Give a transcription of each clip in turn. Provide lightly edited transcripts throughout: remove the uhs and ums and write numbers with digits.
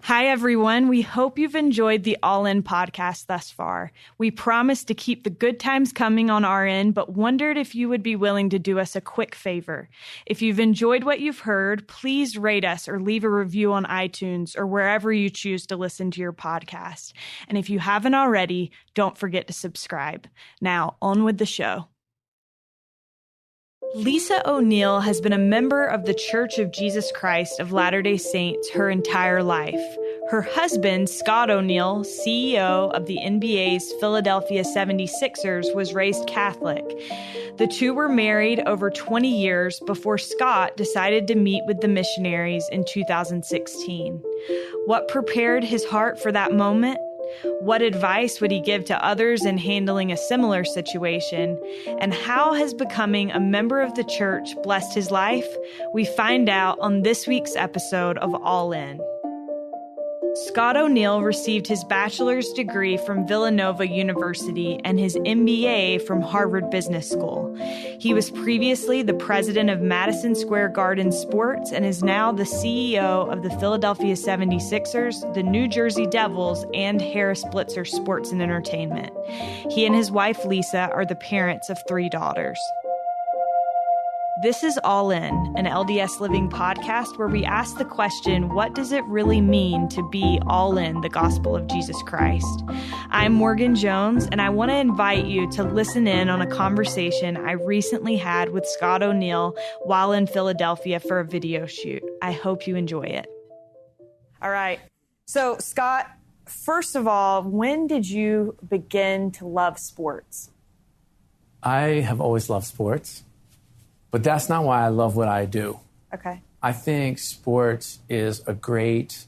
Hi, everyone. We hope you've enjoyed the All In podcast thus far. We promise to keep the good times coming on our end, but wondered if you would be willing to do us a quick favor. If you've enjoyed what you've heard, please rate us or leave a review on iTunes or wherever you choose to listen to your podcast. And if you haven't already, don't forget to subscribe. Now, on with the show. Lisa O'Neill has been a member of the Church of Jesus Christ of Latter-day Saints her entire life. Her husband, Scott O'Neill, CEO of the NBA's Philadelphia 76ers, was raised Catholic. The two were married over 20 years before Scott decided to meet with the missionaries in 2016. What prepared his heart for that moment? What advice would he give to others in handling a similar situation? And how has becoming a member of the church blessed his life? We find out on this week's episode of All In. Scott O'Neill received his bachelor's degree from Villanova University and his MBA from Harvard Business School. He was previously the president of Madison Square Garden Sports and is now the CEO of the Philadelphia 76ers, the New Jersey Devils, and Harris Blitzer Sports and Entertainment. He and his wife, Lisa, are the parents of 3 daughters. This is All In, an LDS Living podcast where we ask the question, what does it really mean to be all in the gospel of Jesus Christ? I'm Morgan Jones, and I want to invite you to listen in on a conversation I recently had with Scott O'Neill while in Philadelphia for a video shoot. I hope you enjoy it. All right. So, Scott, first of all, when did you begin to love sports? I have always loved sports. But that's not why I love what I do. Okay. I think sports is a great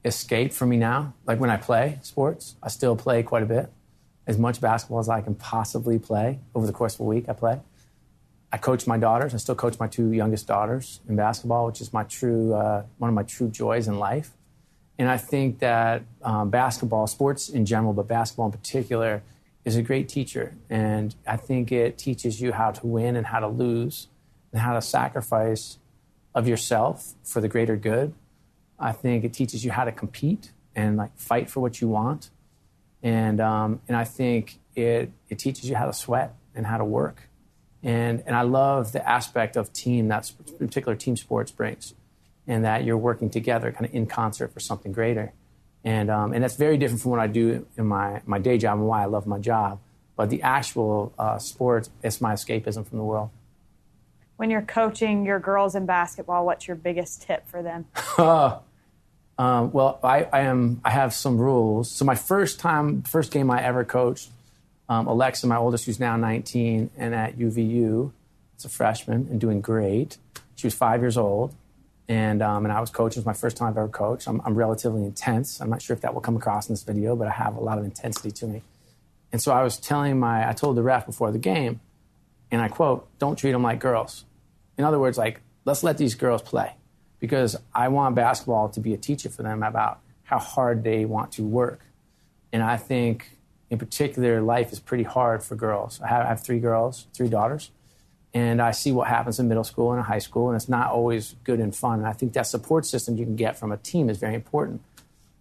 escape for me now. Like when I play sports, I still play quite a bit. As much basketball as I can possibly play. Over the course of a week, I play. I coach my daughters. I still coach my 2 youngest daughters in basketball, which is my one of my true joys in life. And I think that basketball, sports in general, but basketball in particular, is a great teacher. And I think it teaches you how to win and how to lose, and how to sacrifice of yourself for the greater good. I think it teaches you how to compete and like fight for what you want. And I think it teaches you how to sweat and how to work. And I love the aspect of team that particular team sports brings, and that you're working together kind of in concert for something greater. And that's very different from what I do in my day job and why I love my job. But the actual sports, it's my escapism from the world. When you're coaching your girls in basketball, what's your biggest tip for them? Well, I have some rules. So my first game I ever coached, Alexa, my oldest, who's now 19 and at UVU, it's a freshman and doing great. She was 5 years old, and I was coaching. It was my first time I've ever coached. I'm relatively intense. I'm not sure if that will come across in this video, but I have a lot of intensity to me. And so I told the ref before the game, and I quote, "Don't treat them like girls." In other words, like, let's let these girls play, because I want basketball to be a teacher for them about how hard they want to work. And I think, in particular, life is pretty hard for girls. I have 3 girls, 3 daughters, and I see what happens in middle school and in high school, and it's not always good and fun. And I think that support system you can get from a team is very important.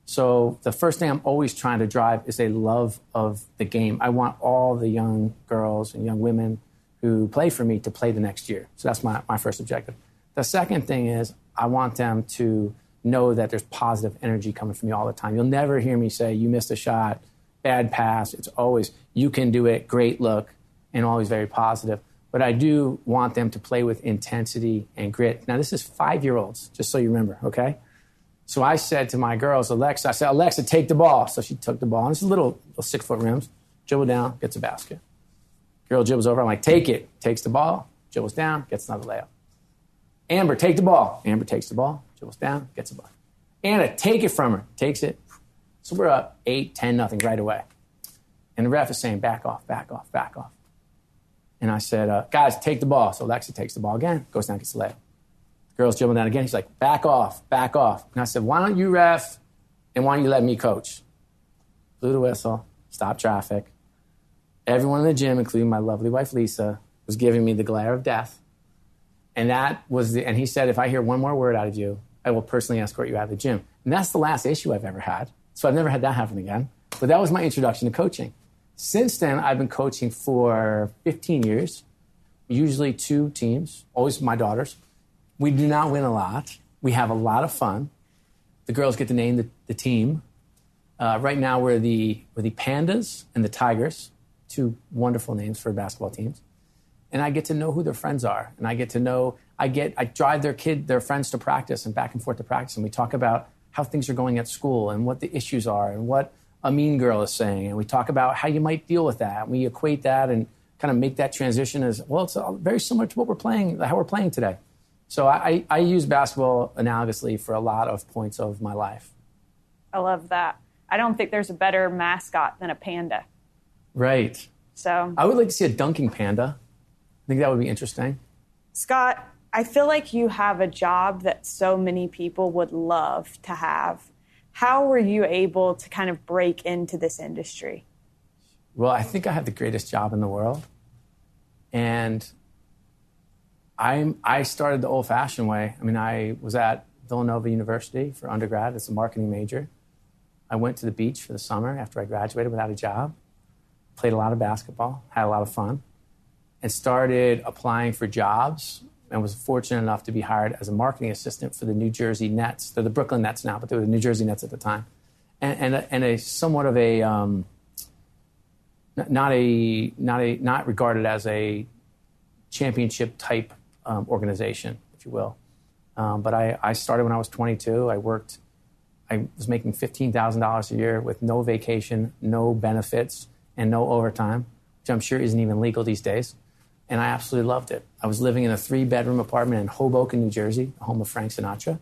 So the first thing I'm always trying to drive is a love of the game. I want all the young girls and young women who play for me to play the next year. So that's my first objective. The second thing is I want them to know that there's positive energy coming from me all the time. You'll never hear me say, you missed a shot, bad pass. It's always, you can do it, great look, and always very positive. But I do want them to play with intensity and grit. Now, this is 5-year-olds, just so you remember, okay? So I said to my girls, Alexa, take the ball. So she took the ball. And it's little 6-foot rims. Dribble down, gets a basket. Girl dribbles over. I'm like, take it. Takes the ball, dribbles down, gets another layup. Amber, take the ball. Amber takes the ball, dribbles down, gets a ball. Anna, take it from her. Takes it. So we're up 8-10-0 right away. And the ref is saying, back off, back off, back off. And I said, guys, take the ball. So Alexa takes the ball again, goes down, gets the layup. The girl's dribbling down again. He's like, back off, back off. And I said, why don't you ref, and why don't you let me coach? Blew the whistle, stopped traffic. Everyone in the gym, including my lovely wife, Lisa, was giving me the glare of death. And and he said, if I hear one more word out of you, I will personally escort you out of the gym. And that's the last issue I've ever had. So I've never had that happen again. But that was my introduction to coaching. Since then, I've been coaching for 15 years, usually 2 teams, always my daughters. We do not win a lot. We have a lot of fun. The girls get to name the team. Right now, we're the Pandas and the Tigers, 2 wonderful names for basketball teams. And I get to know who their friends are. And I drive their friends to practice and back and forth to practice. And we talk about how things are going at school and what the issues are and what a mean girl is saying. And we talk about how you might deal with that. And we equate that and kind of make that transition as, well, it's very similar to how we're playing today. So I use basketball analogously for a lot of points of my life. I love that. I don't think there's a better mascot than a panda. Right. So I would like to see a dunking panda. I think that would be interesting. Scott, I feel like you have a job that so many people would love to have. How were you able to kind of break into this industry? Well, I think I have the greatest job in the world. And I started the old-fashioned way. I mean, I was at Villanova University for undergrad as a marketing major. I went to the beach for the summer after I graduated without a job, played a lot of basketball, had a lot of fun, and started applying for jobs and was fortunate enough to be hired as a marketing assistant for the New Jersey Nets. They're the Brooklyn Nets now, but they were the New Jersey Nets at the time. And a somewhat of a, not regarded as a championship type organization, if you will. But I started when I was 22. I was making $15,000 a year with no vacation, no benefits, and no overtime, which I'm sure isn't even legal these days. And I absolutely loved it. I was living in a 3-bedroom apartment in Hoboken, New Jersey, the home of Frank Sinatra,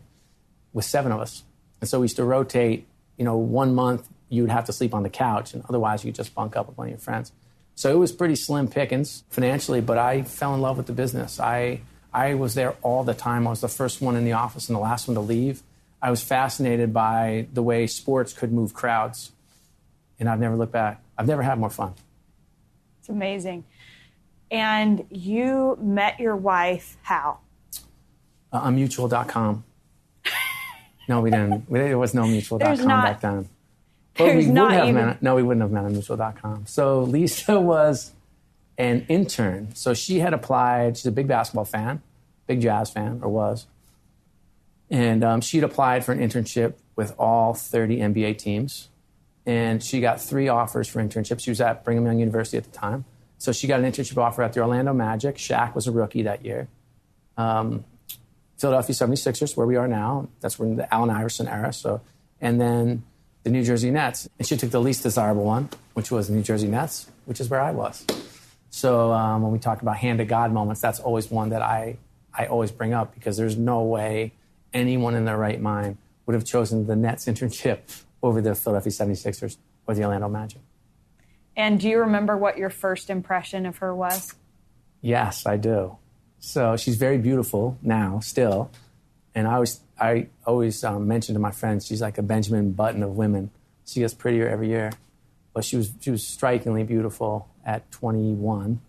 with 7 of us. And so we used to rotate, 1 month you would have to sleep on the couch, and otherwise you just bunk up with one of your friends. So it was pretty slim pickings financially, but I fell in love with the business. I was there all the time. I was the first one in the office and the last one to leave. I was fascinated by the way sports could move crowds, and I've never looked back. I've never had more fun. It's amazing. And you met your wife how? On mutual.com. No, we didn't. There was no mutual.com back then. But we wouldn't have met on mutual.com. So Lisa was an intern. So she had applied. She's a big basketball fan, big Jazz fan, or was. And she'd applied for an internship with all 30 NBA teams. And she got 3 offers for internships. She was at Brigham Young University at the time. So she got an internship offer at the Orlando Magic. Shaq was a rookie that year. Philadelphia 76ers, where we are now. That's when the Allen Iverson era. And then the New Jersey Nets. And she took the least desirable one, which was the New Jersey Nets, which is where I was. So when we talk about hand-to-God moments, that's always one that I always bring up, because there's no way anyone in their right mind would have chosen the Nets internship over the Philadelphia 76ers or the Orlando Magic. And do you remember what your first impression of her was? Yes, I do. So she's very beautiful now, still. And I always mention to my friends, she's like a Benjamin Button of women. She gets prettier every year. But she was strikingly beautiful at 21.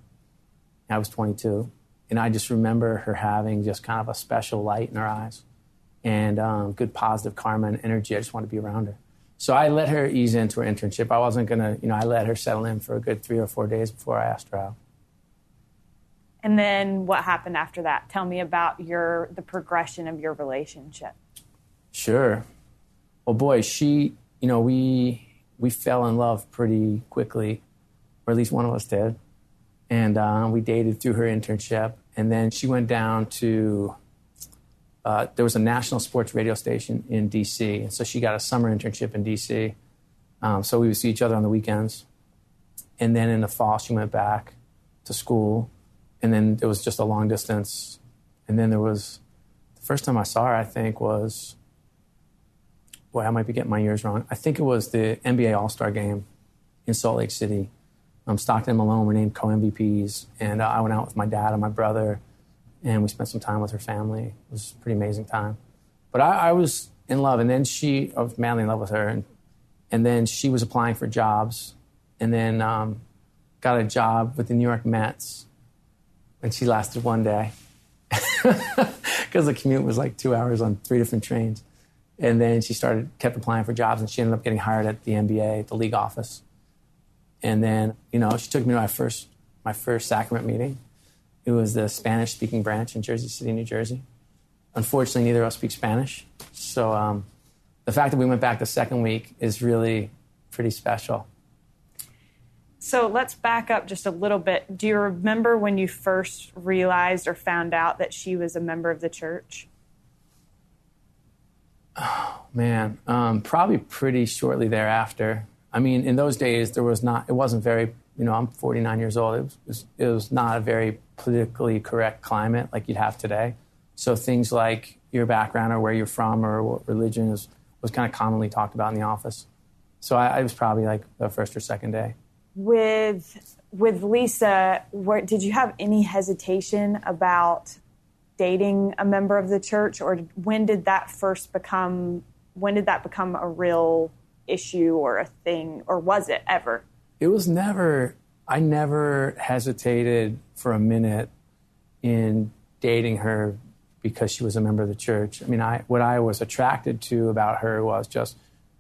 I was 22. And I just remember her having just kind of a special light in her eyes and good positive karma and energy. I just wanted to be around her. So I let her ease into her internship. I wasn't going to, I let her settle in for a good 3 or 4 days before I asked her out. And then what happened after that? Tell me about the progression of your relationship. Sure. Well, boy, we fell in love pretty quickly, or at least one of us did. And we dated through her internship. And then she went down to, there was a national sports radio station in D.C. And so she got a summer internship in D.C. So we would see each other on the weekends. And then in the fall, she went back to school. And then there was just a long distance. And then there was, the first time I saw her, I think was, boy, I might be getting my years wrong. I think it was the NBA All-Star game in Salt Lake City. Stockton and Malone were named co-MVPs. And I went out with my dad and my brother, and we spent some time with her family. It was a pretty amazing time. But I was in love, and then I was madly in love with her. And then she was applying for jobs, and then got a job with the New York Mets. And she lasted one day. because the commute was like 2 hours on 3 different trains. And then she kept applying for jobs, and she ended up getting hired at the NBA, the league office. And then, she took me to my first sacrament meeting. It was the Spanish-speaking branch in Jersey City, New Jersey. Unfortunately, neither of us speak Spanish. So the fact that we went back the second week is really pretty special. So let's back up just a little bit. Do you remember when you first realized or found out that she was a member of the church? Oh, man. Probably pretty shortly thereafter. I mean, in those days, it wasn't very, I'm 49 years old. It was not a very politically correct climate like you'd have today. So things like your background or where you're from or what religion was kind of commonly talked about in the office. So I was probably like the first or second day. With Lisa, did you have any hesitation about dating a member of the church, or when did that become a real issue or a thing, or was it ever? It was never. I never hesitated for a minute in dating her because she was a member of the church. I mean, what I was attracted to about her was just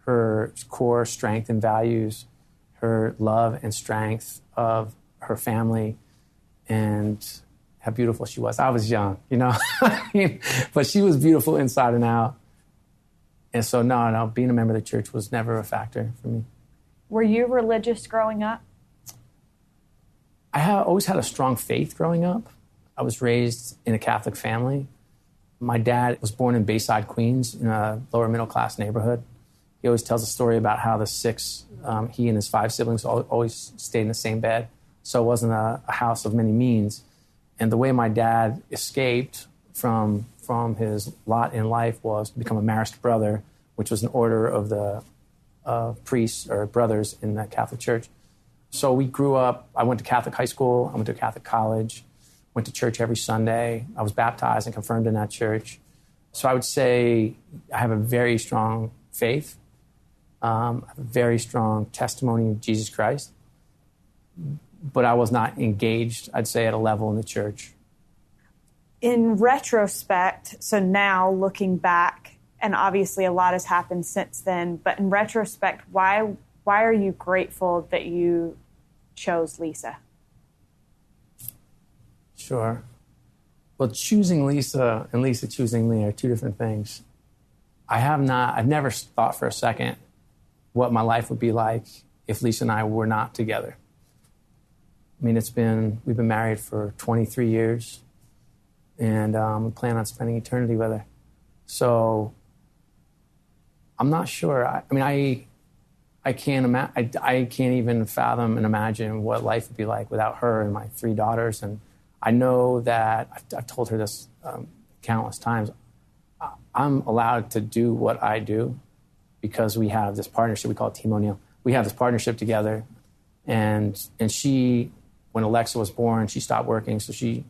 her core strength and values, her love and strength of her family, and how beautiful she was. I was young, but she was beautiful inside and out. And so, no, being a member of the church was never a factor for me. Were you religious growing up? I always had a strong faith growing up. I was raised in a Catholic family. My dad was born in Bayside, Queens, in a lower middle-class neighborhood. He always tells a story about how he and his 5 siblings always stayed in the same bed. So it wasn't a house of many means. And the way my dad escaped from his lot in life was to become a marist brother, which was an order of the priests or brothers in the Catholic Church. So we grew up. I went to Catholic high school. I went to Catholic college. Went to church every Sunday. I was baptized and confirmed in that church. So I would say I have a very strong faith, a very strong testimony of Jesus Christ. But I was not engaged, I'd say, at a level in the church. In retrospect, so now looking back, and obviously a lot has happened since then, but in retrospect, why are you grateful that you chose Lisa? Sure. Well, choosing Lisa and Lisa choosing me are two different things. I've never thought for a second what my life would be like if Lisa and I were not together. I mean, we've been married for 23 years, and we plan on spending eternity with her. So I'm not sure. I can't even fathom and imagine what life would be like without her and my 3 daughters. And I know that I've told her this countless times. I'm allowed to do what I do because we have this partnership. We call it Team O'Neill. We have this partnership together, and she, when Alexa was born, she stopped working. So she,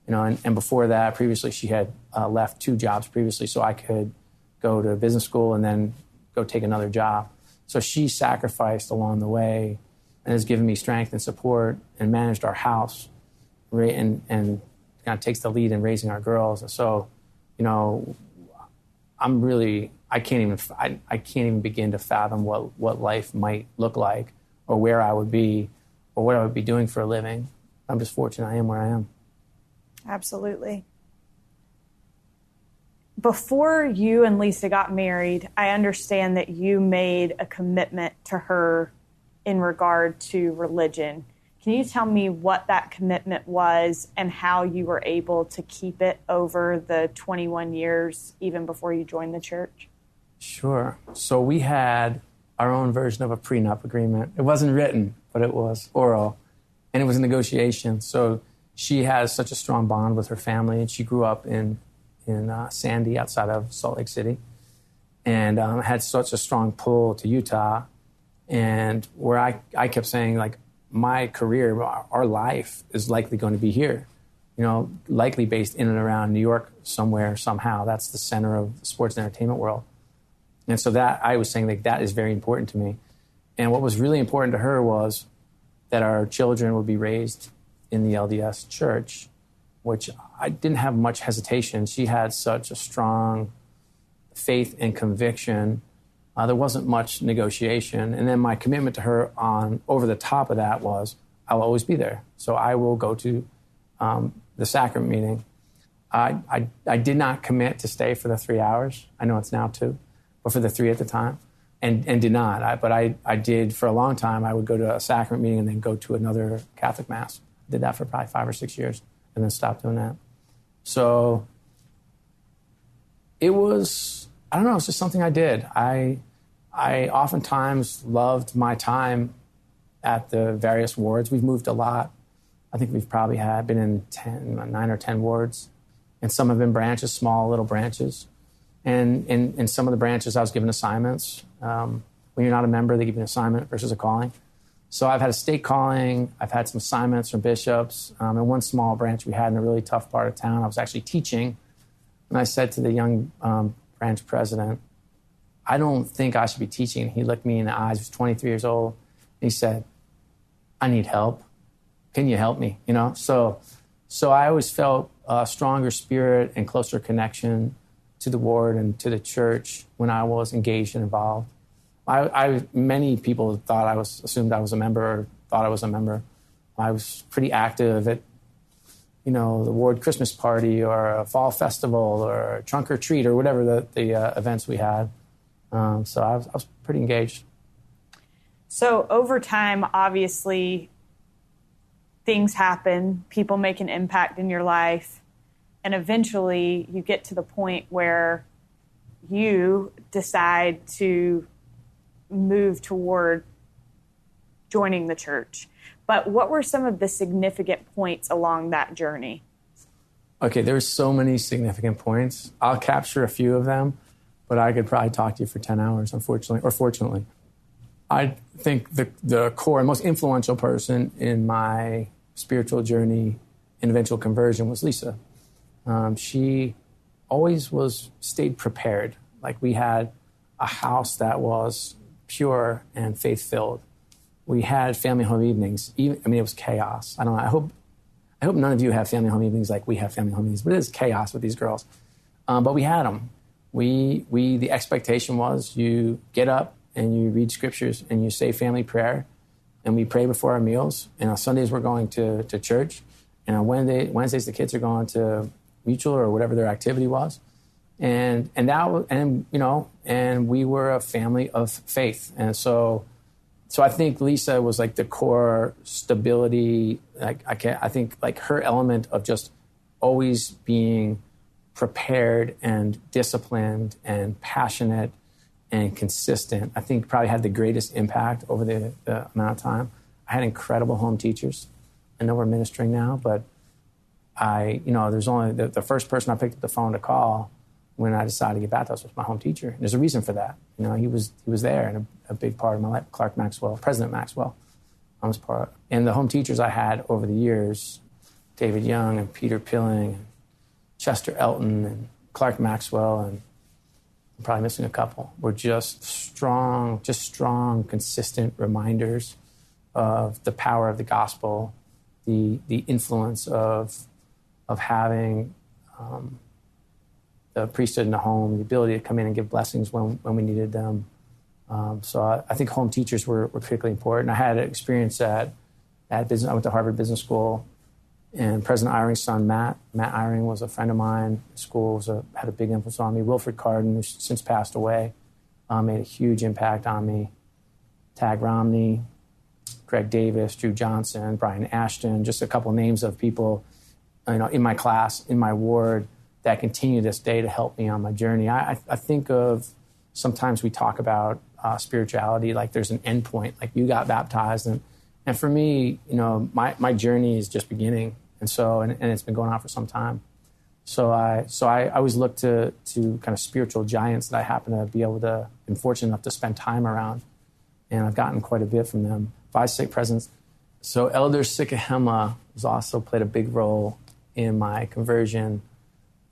and before that, previously she had left 2 jobs previously, so I could go to business school and then go take another job. So she sacrificed along the way and has given me strength and support and managed our house, and kind of takes the lead in raising our girls. And so, I can't even begin to fathom what life might look like or where I would be or what I would be doing for a living. I'm just fortunate I am where I am. Absolutely. Before you and Lisa got married, I understand that you made a commitment to her in regard to religion. Can you tell me what that commitment was and how you were able to keep it over the 21 years, even before you joined the church? Sure. So we had our own version of a prenup agreement. It wasn't written, but it was oral, and it was a negotiation. So she has such a strong bond with her family, and she grew up in Sandy outside of Salt Lake City, and had such a strong pull to Utah, and where I kept saying, like, my career, our life is likely going to be here, likely based in and around New York somewhere, somehow. That's the center of the sports and entertainment world. And so that I was saying, like, that is very important to me. And what was really important to her was that our children would be raised in the LDS church which I didn't have much hesitation. She had such a strong faith and conviction. There wasn't much negotiation. And then my commitment to her on over the top of that was, I'll always be there. So I will go to the sacrament meeting. I did not commit to stay for the 3 hours. I know it's now 2, but for the 3 at the time, and did not. But I did for a long time. I would go to a sacrament meeting and then go to another Catholic Mass. I did that for probably 5 or 6 years and then stopped doing that. So it was, I don't know, it's just something I did. I oftentimes loved my time at the various wards. We've moved a lot. I think we've probably been in 9 or 10 wards. And some have been branches, small little branches. And in some of the branches, I was given assignments. When you're not a member, they give you an assignment versus a calling. So I've had a state calling. I've had some assignments from bishops. In one small branch we had in a really tough part of town, I was actually teaching. And I said to the young branch president, I don't think I should be teaching. He looked me in the eyes. He was 23 years old. He said, I need help. Can you help me? So I always felt a stronger spirit and closer connection to the ward and to the church when I was engaged and involved. Many people assumed I was a member or thought I was a member. I was pretty active at, the ward Christmas party or a fall festival or a trunk or treat or whatever the events we had. So I was pretty engaged. So over time, obviously, things happen, people make an impact in your life, and eventually you get to the point where you decide to move toward joining the church. But what were some of the significant points along that journey? Okay, there's so many significant points. I'll capture a few of them, but I could probably talk to you for 10 hours, unfortunately, or fortunately. I think the core and most influential person in my spiritual journey and eventual conversion was Lisa. She always stayed prepared. Like, we had a house that was pure and faith-filled. We had family home evenings. It was chaos. I don't know. I hope none of you have family home evenings like we have family home evenings, but it is chaos with these girls. But we had them. The expectation was you get up and you read scriptures and you say family prayer, and we pray before our meals. And on Sundays we're going to church, and on Wednesdays the kids are going to mutual or whatever their activity was, and we were a family of faith. And so I think Lisa was like the core stability. I think her element of just always being prepared and disciplined and passionate and consistent, I think probably had the greatest impact over the amount of time. I had incredible home teachers. I know we're ministering now, but there's only the first person I picked up the phone to call when I decided to get baptized was my home teacher. And there's a reason for that. He was there and a big part of my life. President Maxwell, I was part of. And the home teachers I had over the years, David Young and Peter Pilling, and Chester Elton and Clark Maxwell, and I'm probably missing a couple, were just strong, consistent reminders of the power of the gospel, the influence of having the priesthood in the home, the ability to come in and give blessings when we needed them. So I think home teachers were critically important. I had an experience at business. I went to Harvard Business School, and President Eyring's son, Matt Eyring, was a friend of mine. School had a big influence on me. Wilfred Carden, who's since passed away, made a huge impact on me. Tag Romney, Greg Davis, Drew Johnson, Brian Ashton, just a couple names of people in my class, in my ward, that continue this day to help me on my journey. I think of, sometimes we talk about spirituality like there's an end point, like you got baptized. And for me, my journey is just beginning. And so, and it's been going on for some time. So I always look to kind of spiritual giants that I happen to be able to, been fortunate enough to spend time around. And I've gotten quite a bit from them. Five stake presence. So Elder Sikahema has also played a big role in my conversion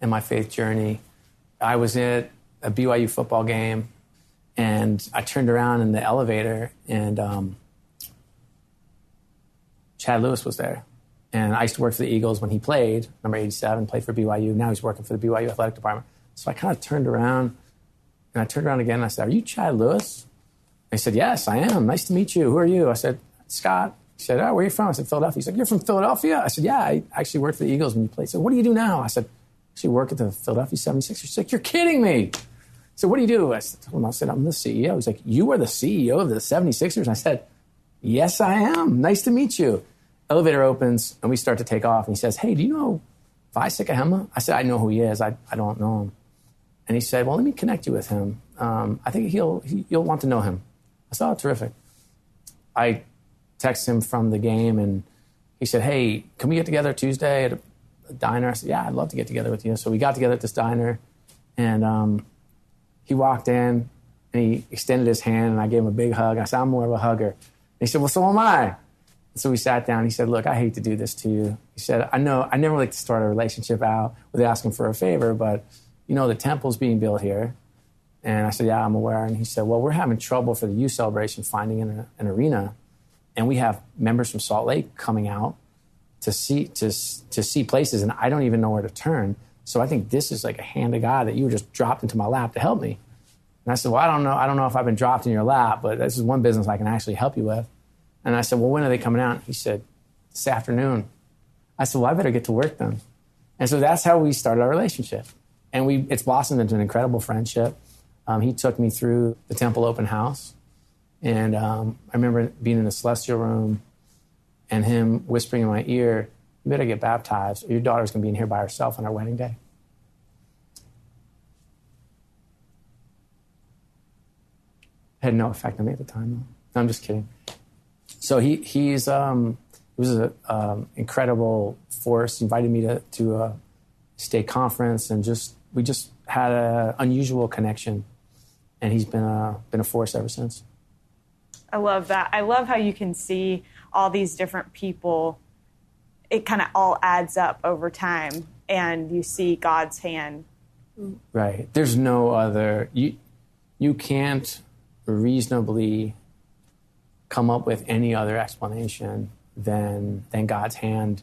and my faith journey. I was at a BYU football game, and I turned around in the elevator, and Chad Lewis was there. And I used to work for the Eagles when he played, number 87, played for BYU. Now he's working for the BYU athletic department. So I kind of turned around, and I turned around again, and I said, "Are you Chad Lewis?" And he said, "Yes, I am. Nice to meet you. Who are you?" I said, "Scott." He said, "Oh, where are you from?" I said, "Philadelphia." He said, "You're from Philadelphia?" I said, "Yeah, I actually worked for the Eagles when you played." He said, "What do you do now?" I said, "I actually work at the Philadelphia 76ers." He's like, "You're kidding me." So what do you do? I said, "I'm the CEO." He's like, "You are the CEO of the 76ers?" I said, "Yes, I am. Nice to meet you." Elevator opens, and we start to take off. And he says, "Hey, do you know Visekahema?" I said, "I know who he is. I don't know him." And he said, "Well, let me connect you with him. I think you'll want to know him." I said, "Oh, terrific." I texted him from the game, and he said, "Hey, can we get together Tuesday at a diner?" I said, "Yeah, I'd love to get together with you." So we got together at this diner, and he walked in, and he extended his hand, and I gave him a big hug. I said, "I'm more of a hugger." And he said, "Well, so am I." So we sat down. He said, "Look, I hate to do this to you." He said, "I know I never like to start a relationship out with asking for a favor, but, the temple's being built here." And I said, "Yeah, I'm aware." And he said, "Well, we're having trouble for the youth celebration finding an arena. And we have members from Salt Lake coming out to see places, and I don't even know where to turn. So I think this is like a hand of God that you just dropped into my lap to help me." And I said, "Well, I don't know if I've been dropped in your lap, but this is one business I can actually help you with." And I said, "Well, when are they coming out?" He said, "This afternoon." I said, "Well, I better get to work then." And so that's how we started our relationship. And it's blossomed into an incredible friendship. He took me through the temple open house. And I remember being in the celestial room and him whispering in my ear, "You better get baptized, or your daughter's going to be in here by herself on our wedding day." It had no effect on me at the time, though. No, I'm just kidding. So he was an incredible force. He invited me to a state conference, and we just had an unusual connection. And he's been a force ever since. I love that. I love how you can see all these different people. It kind of all adds up over time, and you see God's hand. Right. There's no other. You can't reasonably come up with any other explanation than God's hand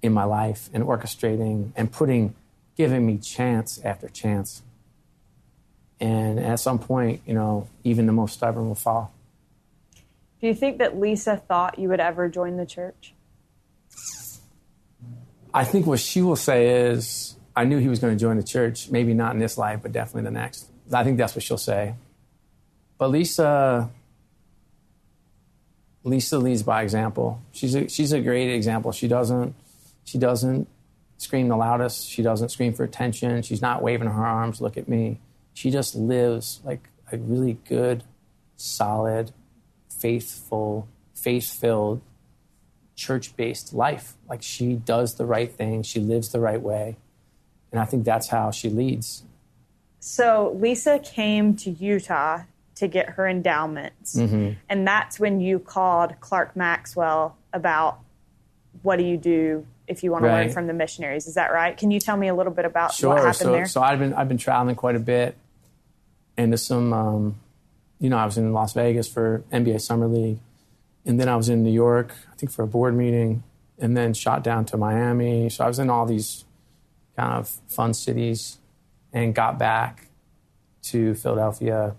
in my life and orchestrating and giving me chance after chance. And at some point, even the most stubborn will fall. Do you think that Lisa thought you would ever join the church? I think what she will say is, "I knew he was going to join the church, maybe not in this life, but definitely the next." I think that's what she'll say. But Lisa leads by example. She's a great example. She doesn't scream the loudest. She doesn't scream for attention. She's not waving her arms, "Look at me." She just lives like a really good, solid, faithful, faith-filled, church-based life. Like, she does the right thing. She lives the right way. And I think that's how she leads. So Lisa came to Utah to get her endowments. Mm-hmm. And that's when you called Clark Maxwell about, what do you do if you want to learn from the missionaries? Is that right? Can you tell me a little bit about what happened there? So I've been traveling quite a bit into some, I was in Las Vegas for NBA Summer League. And then I was in New York, I think for a board meeting, and then shot down to Miami. So I was in all these kind of fun cities and got back to Philadelphia.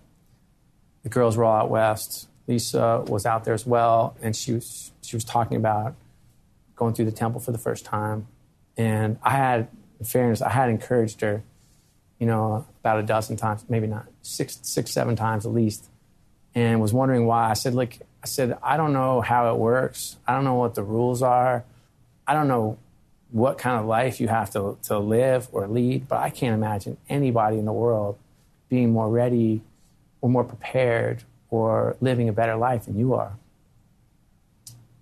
The girls were all out west. Lisa was out there as well, and she was talking about going through the temple for the first time. And in fairness, I had encouraged her, about a dozen times, maybe not, six, 7 times at least, and was wondering why. I said, I don't know how it works. I don't know what the rules are. I don't know what kind of life you have to live or lead, but I can't imagine anybody in the world being more ready or more prepared or living a better life than you are.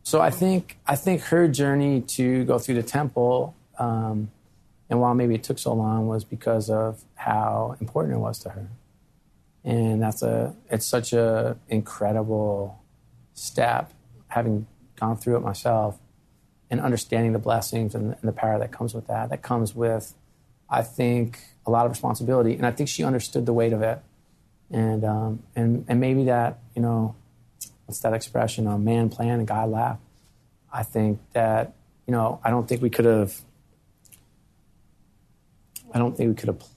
So I think her journey to go through the temple, and while maybe it took so long, was because of how important it was to her. And it's such a incredible step, having gone through it myself and understanding the blessings and the power that comes with that. That comes with, I think, a lot of responsibility. And I think she understood the weight of it. And maybe that, what's that expression? Man planned and God laughed. I think that, I don't think we could have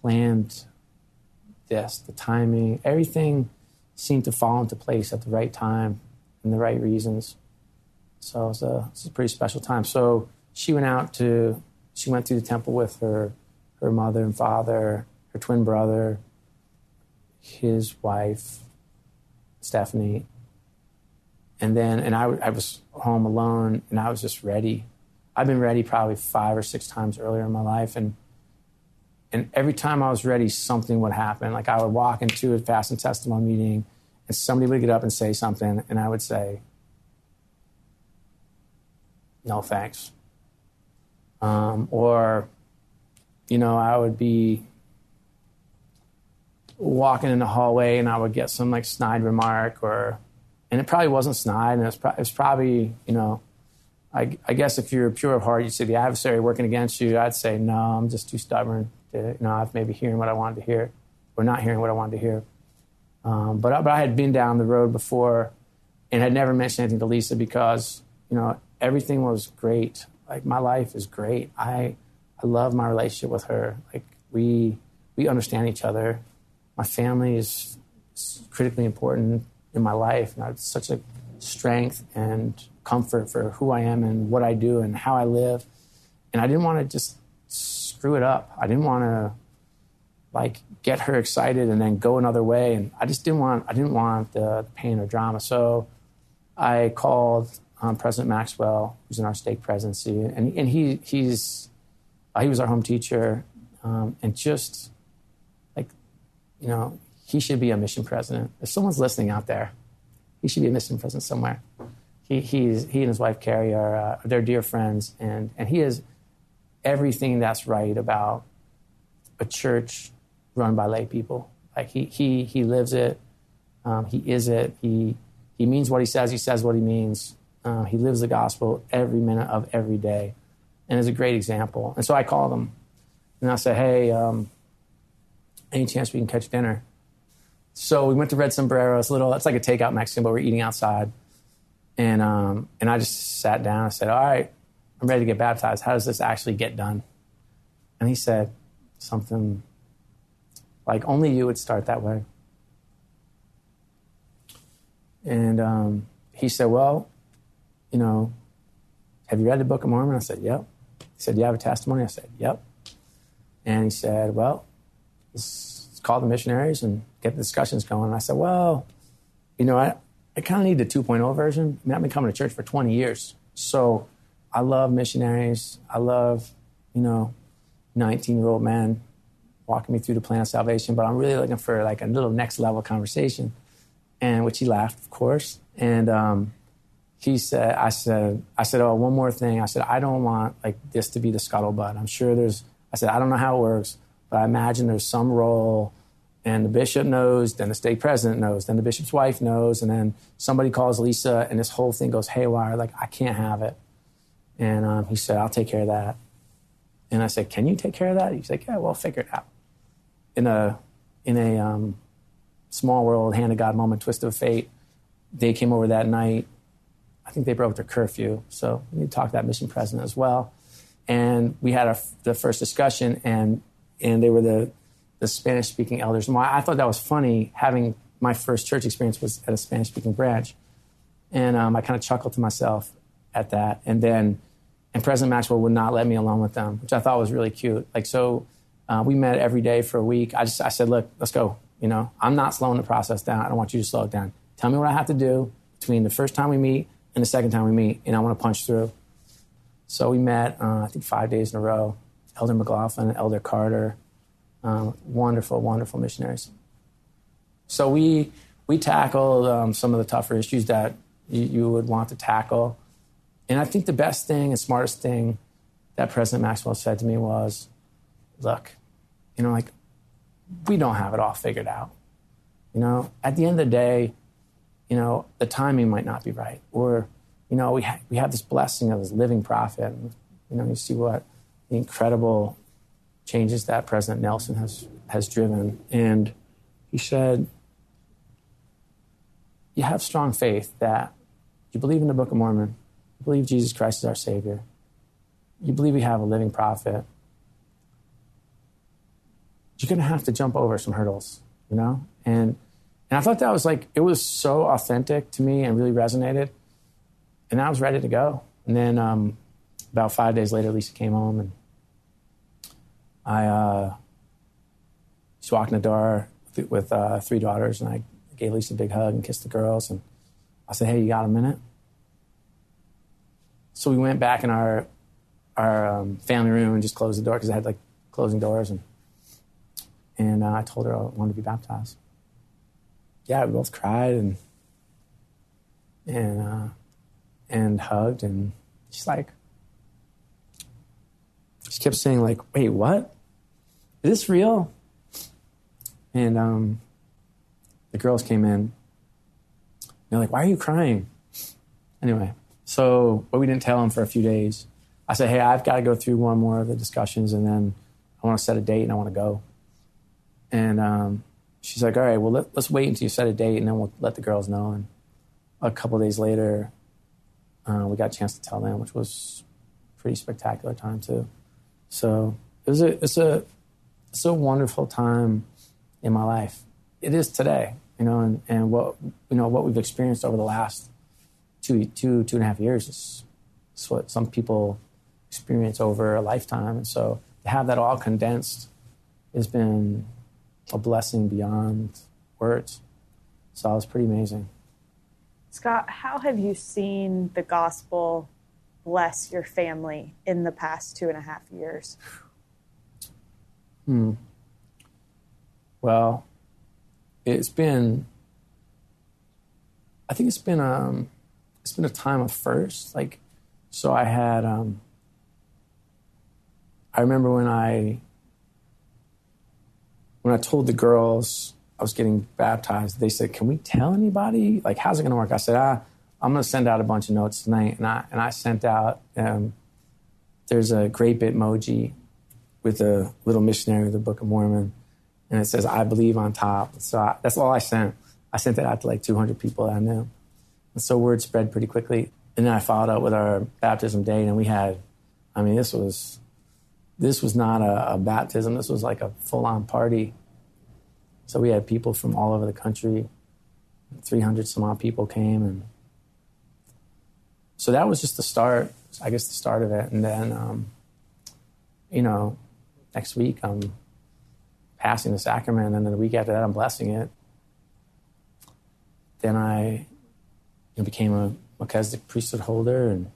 planned this, the timing, everything seemed to fall into place at the right time and the right reasons. So it was a pretty special time. So she went through the temple with her mother and father, her twin brother, his wife, Stephanie. And I was home alone, and I was just ready. I've been ready probably 5 or 6 times earlier in my life. And every time I was ready, something would happen. Like I would walk into a fast and testimony meeting, and somebody would get up and say something, and I would say, no, thanks. Or, I would be walking in the hallway, and I would get some like snide remark, and it probably wasn't snide, and it was probably, I guess if you're pure of heart, you'd say the adversary working against you. I'd say, no, I'm just too stubborn to, I've maybe hearing what I wanted to hear or not hearing what I wanted to hear. But I had been down the road before and had never mentioned anything to Lisa because, everything was great. Like my life is great. I love my relationship with her. Like we understand each other. My family is critically important in my life. And it's such a strength and comfort for who I am and what I do and how I live. And I didn't want to just screw it up. I didn't want to get her excited and then go another way. And I didn't want the pain or drama. So I called President Maxwell, who's in our stake presidency, and he was our home teacher, and just he should be a mission president. If someone's listening out there, he should be a mission president somewhere. He and his wife Carrie they're dear friends, and he is everything that's right about a church run by lay people. Like he lives it, he is it. He means what he says what he means. He lives the gospel every minute of every day, and is a great example. And so I called him, and I said, "Hey, any chance we can catch dinner?" So we went to Red Sombrero. It's like a takeout Mexican, but we're eating outside. And I just sat down. I said, "All right, I'm ready to get baptized. How does this actually get done?" And he said something like, "Only you would start that way." And he said, "Well, have you read the Book of Mormon?" I said, "Yep." He said, "Do you have a testimony?" I said, "Yep." And he said, "Well, let's call the missionaries and get the discussions going." And I said, "Well, I kind of need the 2.0 version. I mean, I've been coming to church for 20 years. So I love missionaries. I love, 19-year-old men walking me through the plan of salvation. But I'm really looking for like a little next level conversation." And which he laughed, of course. And he said, I said, "Oh, one more thing." I said, "I don't want like this to be the scuttlebutt. I'm sure I said, "I don't know how it works, but I imagine there's some role, and the bishop knows, then the stake president knows, then the bishop's wife knows, and then somebody calls Lisa, and this whole thing goes haywire. Like, I can't have it." And he said, "I'll take care of that." And I said, "Can you take care of that?" He's like, "Yeah, well, figure it out." In a small world, hand of God moment, twist of fate, they came over that night. I think they broke their curfew, so we need to talk to that mission president as well. And we had the first discussion, and they were the Spanish-speaking elders. And I thought that was funny, having my first church experience was at a Spanish-speaking branch. And I kind of chuckled to myself at that. And President Maxwell would not let me alone with them, which I thought was really cute. We met every day for a week. I said, "Look, let's go. I'm not slowing the process down. I don't want you to slow it down. Tell me what I have to do between the first time we meet and the second time we meet, and I want to punch through." So we met, I think 5 days in a row. Elder McLaughlin, Elder Carter, wonderful, wonderful missionaries. So we tackled some of the tougher issues that you would want to tackle. And I think the best thing and smartest thing that President Maxwell said to me was, "Look, we don't have it all figured out. At the end of the day, the timing might not be right. Or, we have this blessing of this living prophet. And, you see what the incredible changes that President Nelson has driven." And he said, "You have strong faith that you believe in the Book of Mormon, you believe Jesus Christ is our Savior, you believe we have a living prophet, you're going to have to jump over some hurdles, you know? And I thought that was like, it was so authentic to me and really resonated. And I was ready to go. And then about 5 days later, Lisa came home, and she walked in the door with 3 daughters, and I gave Lisa a big hug and kissed the girls. And I said, hey, you got a minute? So we went back in our family room and just closed the door because I had like closing doors. And I told her I wanted to be baptized. Yeah, we both cried and hugged, and she's like, she kept saying like, wait, what? Is this real? And the girls came in. They're like, why are you crying? Anyway, but we didn't tell them for a few days. I said, hey, I've got to go through one more of the discussions, and then I want to set a date and I want to go. And she's like, all right, well, let's wait until you set a date, and then we'll let the girls know. And a couple of days later, we got a chance to tell them, which was a pretty spectacular time too. So it's a wonderful time in my life. It is today, you know, and what we've experienced over the last two and a half years is what some people experience over a lifetime. And so to have that all condensed has been a blessing beyond words. So it was pretty amazing. Scott, how have you seen the gospel bless your family in the past 2.5 years? Well, it's been a time of first. Like, so I had, I remember when I told the girls I was getting baptized, they said, can we tell anybody? Like, how's it going to work? I said, I'm going to send out a bunch of notes tonight. And I sent out, there's a great Bitmoji with a little missionary of the Book of Mormon. And it says, I believe on top. So that's all I sent. I sent it out to like 200 people that I knew. And so word spread pretty quickly. And then I followed up with our baptism date, and we had, this was not a baptism. This was like a full-on party. So we had people from all over the country. 300 some odd people came. And so that was just the start, I guess the start of it. And then, next week I'm passing the sacrament, and then the week after that I'm blessing it. Then I became a Melchizedek priesthood holder, and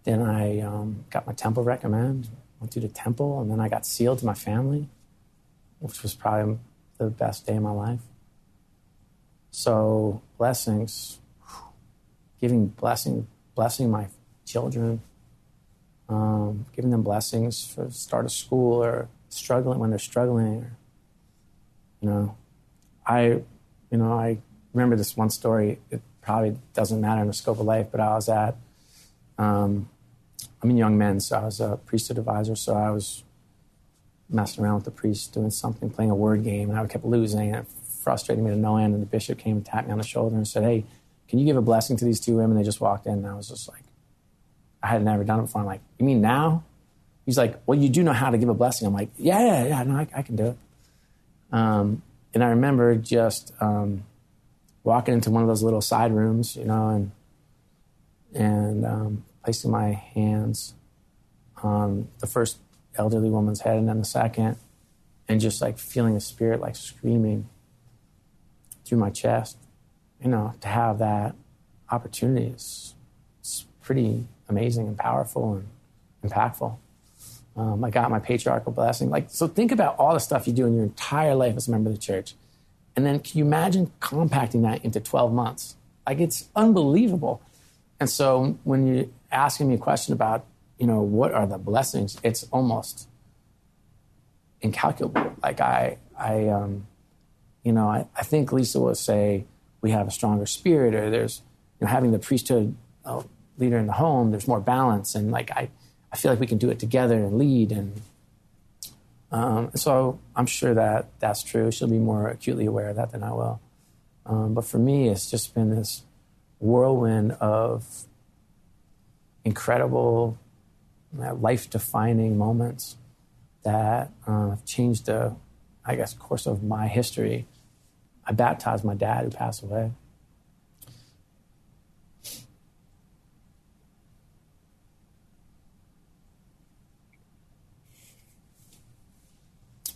then I got my temple recommend, went through the temple, and then I got sealed to my family, which was probably the best day of my life. So blessings, blessing my children, giving them blessings for the start of school or struggling when they're struggling. I remember this one story. It probably doesn't matter in the scope of life, but I was at, I'm in young men, so I was a priesthood advisor, so I was messing around with the priest, doing something, playing a word game, and I kept losing, and it frustrated me to no end, and the bishop came and tapped me on the shoulder and said, hey, can you give a blessing to these 2 women? They just walked in, and I was just like, I had never done it before. I'm like, you mean now? He's like, well, you do know how to give a blessing. I'm like, yeah, no, I can do it. And I remember just walking into one of those little side rooms, and placing my hands on the first elderly woman's head and then the second, and just like feeling the spirit like screaming through my chest. To have that opportunity is pretty amazing and powerful and impactful. I got my patriarchal blessing. So think about all the stuff you do in your entire life as a member of the church. And then can you imagine compacting that into 12 months? It's unbelievable. And so when you're asking me a question about, what are the blessings, it's almost incalculable. I think Lisa will say we have a stronger spirit, or there's, having the priesthood leader in the home, there's more balance. And I feel like we can do it together and lead. And so I'm sure that that's true. She'll be more acutely aware of that than I will. But for me, it's just been this whirlwind of incredible, life-defining moments that have changed the, course of my history. I baptized my dad, who passed away.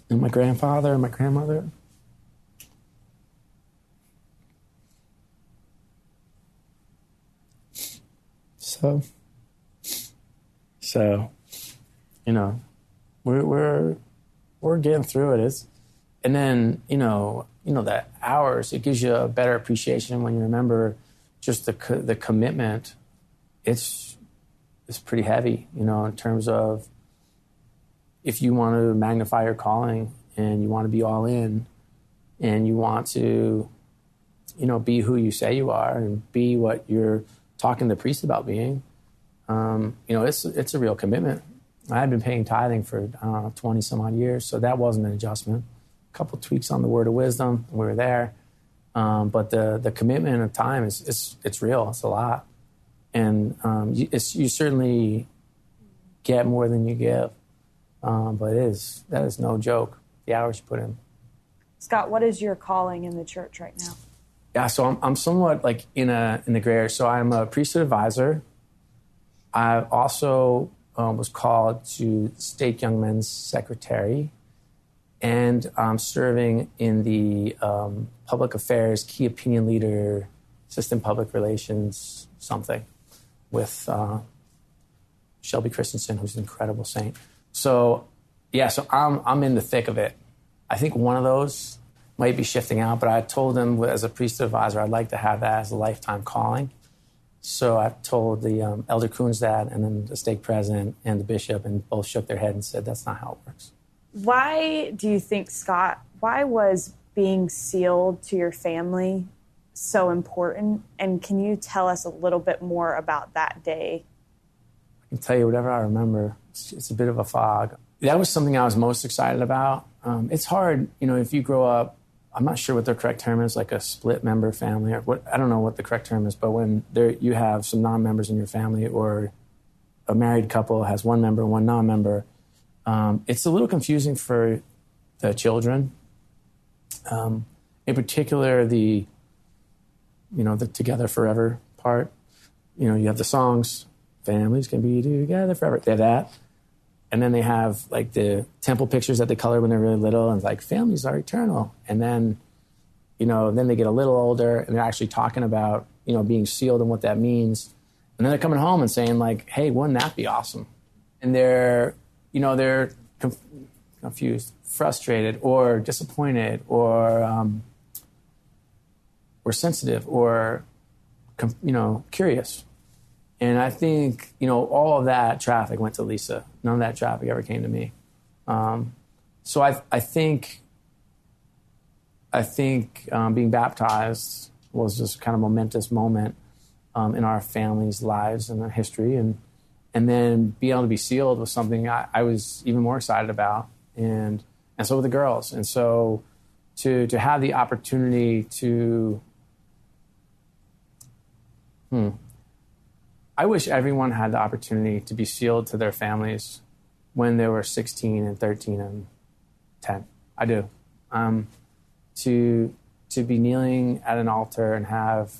And my grandfather and my grandmother. So, we're getting through it. And then, that hours, it gives you a better appreciation when you remember just the commitment. It's pretty heavy, in terms of if you want to magnify your calling and you want to be all in and you want to, be who you say you are and be what you're talking to the priest about being, it's a real commitment. I had been paying tithing for, 20 some odd years, so that wasn't an adjustment. A couple tweaks on the word of wisdom, we were there. But the commitment of time it's real, it's a lot. And you certainly get more than you give. But that is no joke, the hours you put in. Scott, what is your calling in the church right now? Yeah, so I'm somewhat like in the gray area. So I'm a priesthood advisor. I also was called to State Young Men's Secretary, and I'm serving in the public affairs, key opinion leader, assistant public relations, something, with Shelby Christensen, who's an incredible saint. So I'm in the thick of it. I think one of those might be shifting out, but I told them as a priesthood advisor, I'd like to have that as a lifetime calling. So I told the Elder Kuhn's dad and then the stake president and the bishop, and both shook their head and said, that's not how it works. Why do you think, Scott, why was being sealed to your family so important? And can you tell us a little bit more about that day? I can tell you whatever I remember. It's a bit of a fog. That was something I was most excited about. It's hard, if you grow up, I'm not sure what the correct term is, like a split member family, or what, I don't know what the correct term is, but when you have some non-members in your family, or a married couple has one member and one non-member, it's a little confusing for the children. In particular, the together forever part. You have the songs, families can be together forever. They have that. And then they have like the temple pictures that they color when they're really little, and like families are eternal. And then, then they get a little older and they're actually talking about, being sealed and what that means. And then they're coming home and saying like, hey, wouldn't that be awesome? And they're confused, frustrated, or disappointed, or sensitive, or, curious. And I think, all of that traffic went to Lisa. None of that traffic ever came to me. So I think being baptized was just kind of a momentous moment in our family's lives and our history. And then being able to be sealed was something I was even more excited about. And so were the girls. And so to have the opportunity to... I wish everyone had the opportunity to be sealed to their families when they were 16 and 13 and 10. I do. To be kneeling at an altar and have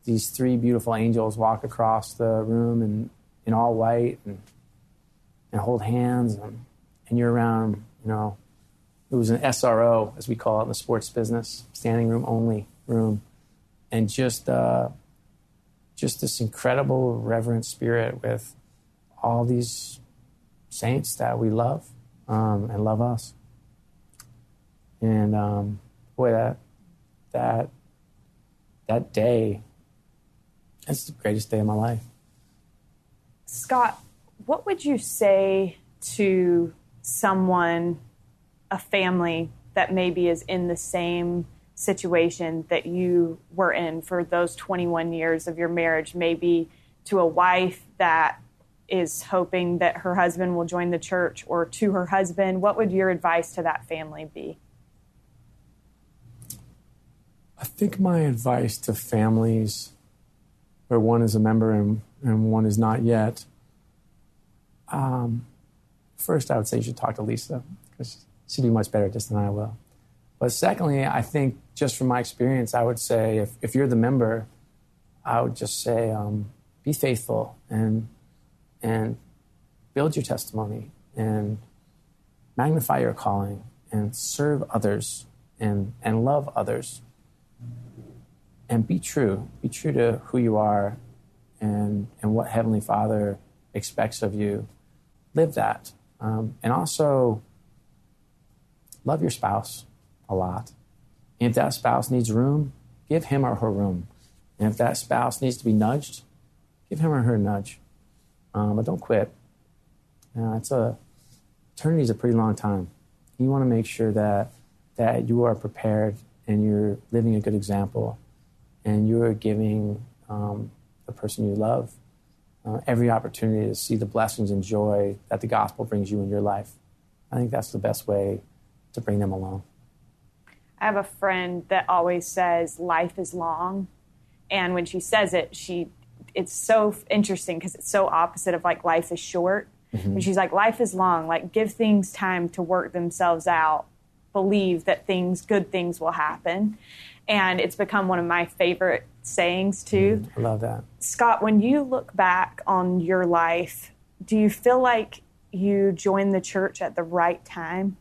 these three beautiful angels walk across the room and in all white and hold hands and you're around, it was an SRO, as we call it in the sports business, standing room only room, and just this incredible reverent spirit with all these saints that we love and love us. And boy, that day, that's the greatest day of my life. Scott, what would you say to someone, a family that maybe is in the same situation that you were in for those 21 years of your marriage, maybe to a wife that is hoping that her husband will join the church, or to her husband? What would your advice to that family be? I think my advice to families where one is a member and one is not yet. First, I would say you should talk to Lisa, because she'd be much better at this than I will. But secondly, I think just from my experience, I would say if you're the member, I would just say be faithful and build your testimony and magnify your calling and serve others and love others and be true. Be true to who you are and what Heavenly Father expects of you. Live that. And also love your spouse a lot. And if that spouse needs room, give him or her room. And if that spouse needs to be nudged, give him or her a nudge. But don't quit. Eternity is a pretty long time. You want to make sure that you are prepared and you're living a good example and you are giving the person you love every opportunity to see the blessings and joy that the gospel brings you in your life. I think that's the best way to bring them along. I have a friend that always says life is long. And when she says it, it's so interesting because it's so opposite of like life is short. Mm-hmm. And she's like, life is long. Like, give things time to work themselves out. Believe that good things will happen. And it's become one of my favorite sayings too. I love that. Scott, when you look back on your life, do you feel like you joined the church at the right time?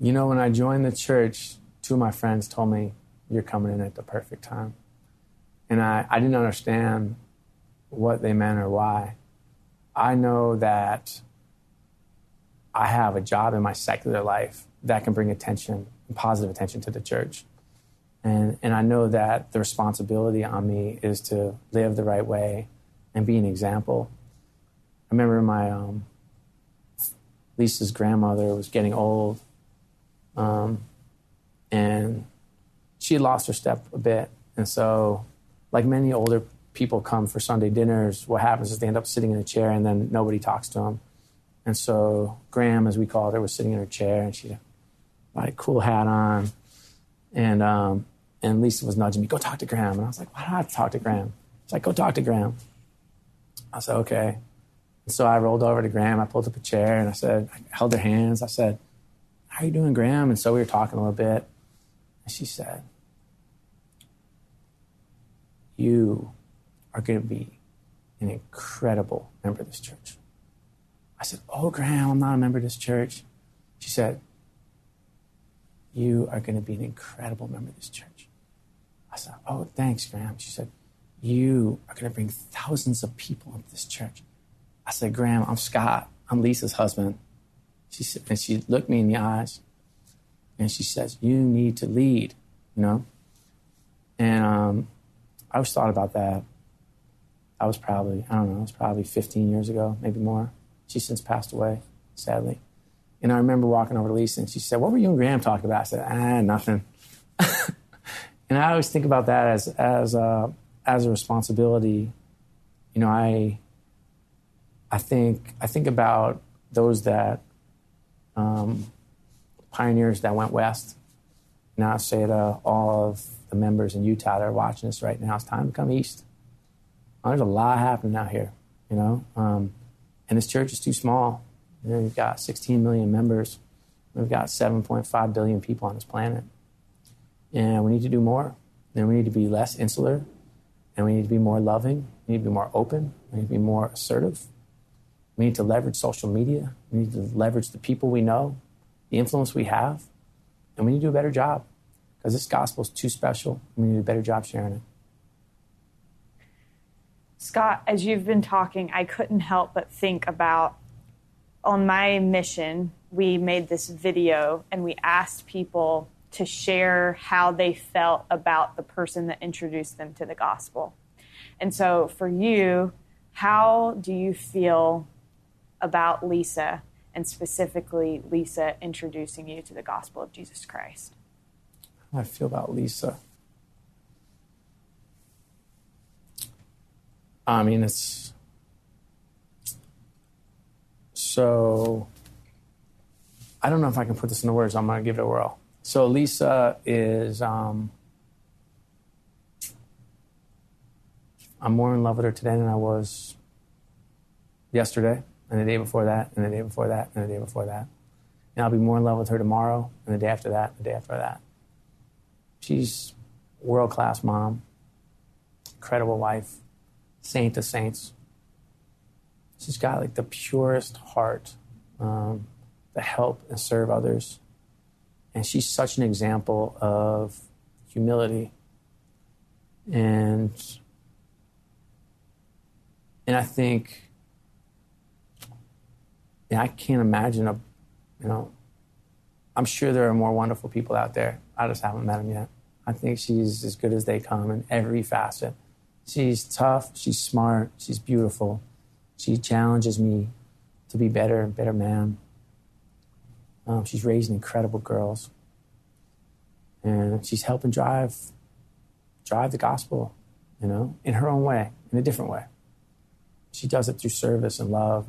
You know, when I joined the church, two of my friends told me, you're coming in at the perfect time. And I didn't understand what they meant or why. I know that I have a job in my secular life that can bring attention, positive attention to the church. And I know that the responsibility on me is to live the right way and be an example. I remember my Lisa's grandmother was getting old, and she had lost her step a bit. And so, like many older people come for Sunday dinners, what happens is they end up sitting in a chair and then nobody talks to them. And so Graham, as we called her, was sitting in her chair and she had a cool hat on. And Lisa was nudging me, go talk to Graham. And I was like, why do I have to talk to Graham? She's like, go talk to Graham. I said, okay. And so I rolled over to Graham. I pulled up a chair and I held their hands. I said, how are you doing, Graham? And so we were talking a little bit. And she said, you are going to be an incredible member of this church. I said, oh, Graham, I'm not a member of this church. She said, you are going to be an incredible member of this church. I said, oh, thanks, Graham. She said, you are going to bring thousands of people into this church. I said, Graham, I'm Scott. I'm Lisa's husband. She said, and she looked me in the eyes and she says, you need to lead, you know? And I always thought about that. I was probably 15 years ago, maybe more. She's since passed away, sadly. And I remember walking over to Lisa and she said, what were you and Graham talking about? I said, nothing. And I always think about that as a responsibility. You know, I think about those that pioneers that went west. And I say to all of the members in Utah that are watching this right now, it's time to come east. There's a lot happening out here, you know. And this church is too small. You know, we've got 16 million members. We've got 7.5 billion people on this planet. And we need to do more. And we need to be less insular. And we need to be more loving. We need to be more open. We need to be more assertive. We need to leverage social media. We need to leverage the people we know, the influence we have. And we need to do a better job. Because this gospel is too special. We need to do a better job sharing it. Scott, as you've been talking, I couldn't help but think about, on my mission, we made this video and we asked people to share how they felt about the person that introduced them to the gospel. And so for you, how do you feel about Lisa, and specifically Lisa introducing you to the gospel of Jesus Christ? How I feel about Lisa? I mean, it's so, I don't know if I can put this into words. I'm going to give it a whirl. So Lisa is, I'm more in love with her today than I was yesterday, and the day before that, and the day before that, and the day before that. And I'll be more in love with her tomorrow, and the day after that, and the day after that. She's a world-class mom, incredible wife, saint of saints. She's got like the purest heart to help and serve others. And she's such an example of humility. And I think, I can't imagine I'm sure there are more wonderful people out there. I just haven't met them yet. I think she's as good as they come in every facet. She's tough, she's smart, she's beautiful. She challenges me to be better, better man. She's raising incredible girls. And she's helping drive the gospel, in her own way, in a different way. She does it through service and love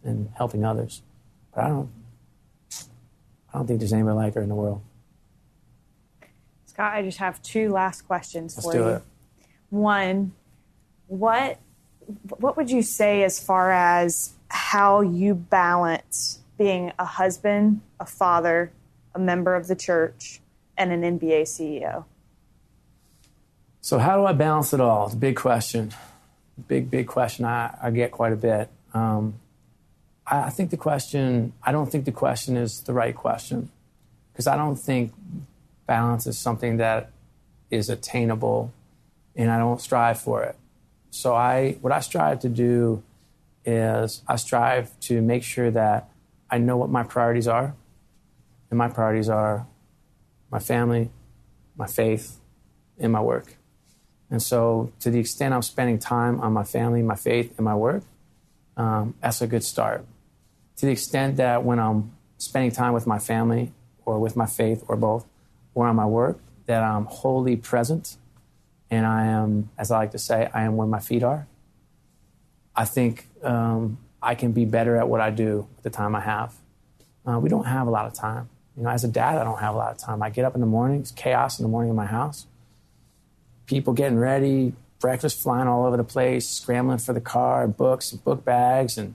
and helping others. But I don't think there's anybody like her in the world. Scott, I just have two last questions for you. Let's do it. One, what would you say as far as how you balance being a husband, a father, a member of the church, and an NBA CEO? So how do I balance it all? It's a big question. Big question I get quite a bit. I don't think the question is the right question, because I don't think balance is something that is attainable, and I don't strive for it. So what I strive to do is I strive to make sure that I know what my priorities are, and my priorities are my family, my faith, and my work. And so to the extent I'm spending time on my family, my faith, and my work, that's a good start. To the extent that when I'm spending time with my family or with my faith or both, or on my work, that I'm wholly present and I am, as I like to say, I am where my feet are, I think I can be better at what I do with the time I have. We don't have a lot of time. As a dad, I don't have a lot of time. I get up in the morning, it's chaos in the morning in my house. People getting ready, breakfast flying all over the place, scrambling for the car, and books and book bags and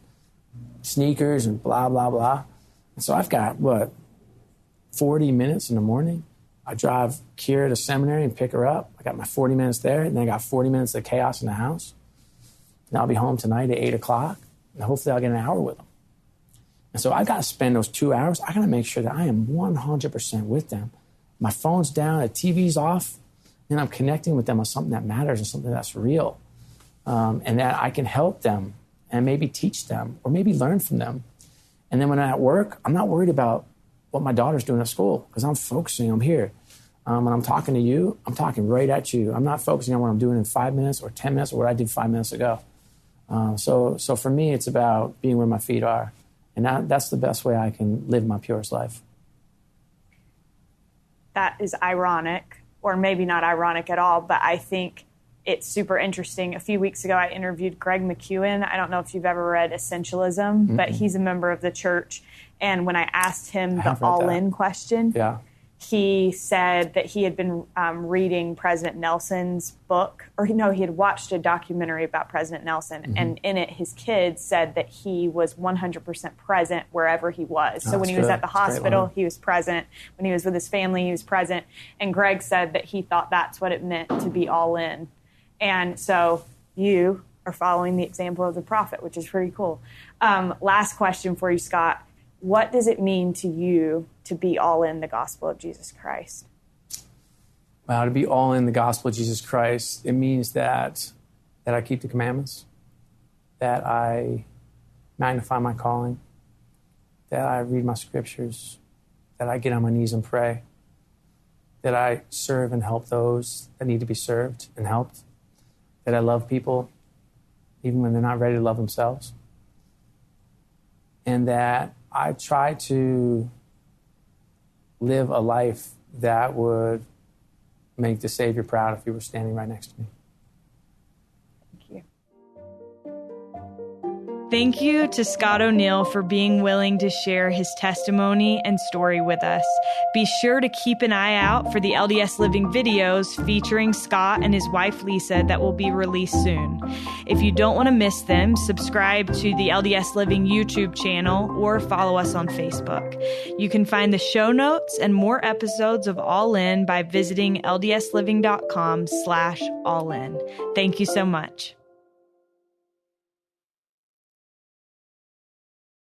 sneakers and blah, blah, blah. And so I've got, 40 minutes in the morning. I drive Kira to seminary and pick her up. I got my 40 minutes there, and then I got 40 minutes of chaos in the house. And I'll be home tonight at 8 o'clock, and hopefully I'll get an hour with them. And so I got to spend those 2 hours. I got to make sure that I am 100% with them. My phone's down, the TV's off, and I'm connecting with them on something that matters and something that's real, and that I can help them and maybe teach them or maybe learn from them. And then when I'm at work, I'm not worried about what my daughter's doing at school, because I'm focusing, I'm here. When I'm talking to you, I'm talking right at you. I'm not focusing on what I'm doing in 5 minutes or 10 minutes or what I did 5 minutes ago. So for me, it's about being where my feet are. And that's the best way I can live my purest life. That is ironic, or maybe not ironic at all, but I think it's super interesting. A few weeks ago, I interviewed Greg McEwen. I don't know if you've ever read Essentialism, but he's a member of the church. And when I asked him the all-in question, he said that he had been reading President Nelson's book, or he had watched a documentary about President Nelson, and in it, his kids said that he was 100% present wherever he was. So when he was at the hospital, he was present. When he was with his family, he was present. And Greg said that he thought that's what it meant to be all in. And so you are following the example of the prophet, which is pretty cool. Last question for you, Scott. What does it mean to you to be all in the gospel of Jesus Christ? Wow, to be all in the gospel of Jesus Christ, it means that I keep the commandments, that I magnify my calling, that I read my scriptures, that I get on my knees and pray, that I serve and help those that need to be served and helped, that I love people even when they're not ready to love themselves, and that I try to live a life that would make the Savior proud if he were standing right next to me. Thank you. Thank you to Scott O'Neill for being willing to share his testimony and story with us. Be sure to keep an eye out for the LDS Living videos featuring Scott and his wife Lisa that will be released soon. If you don't want to miss them, subscribe to the LDS Living YouTube channel or follow us on Facebook. You can find the show notes and more episodes of All In by visiting ldsliving.com/allin. Thank you so much.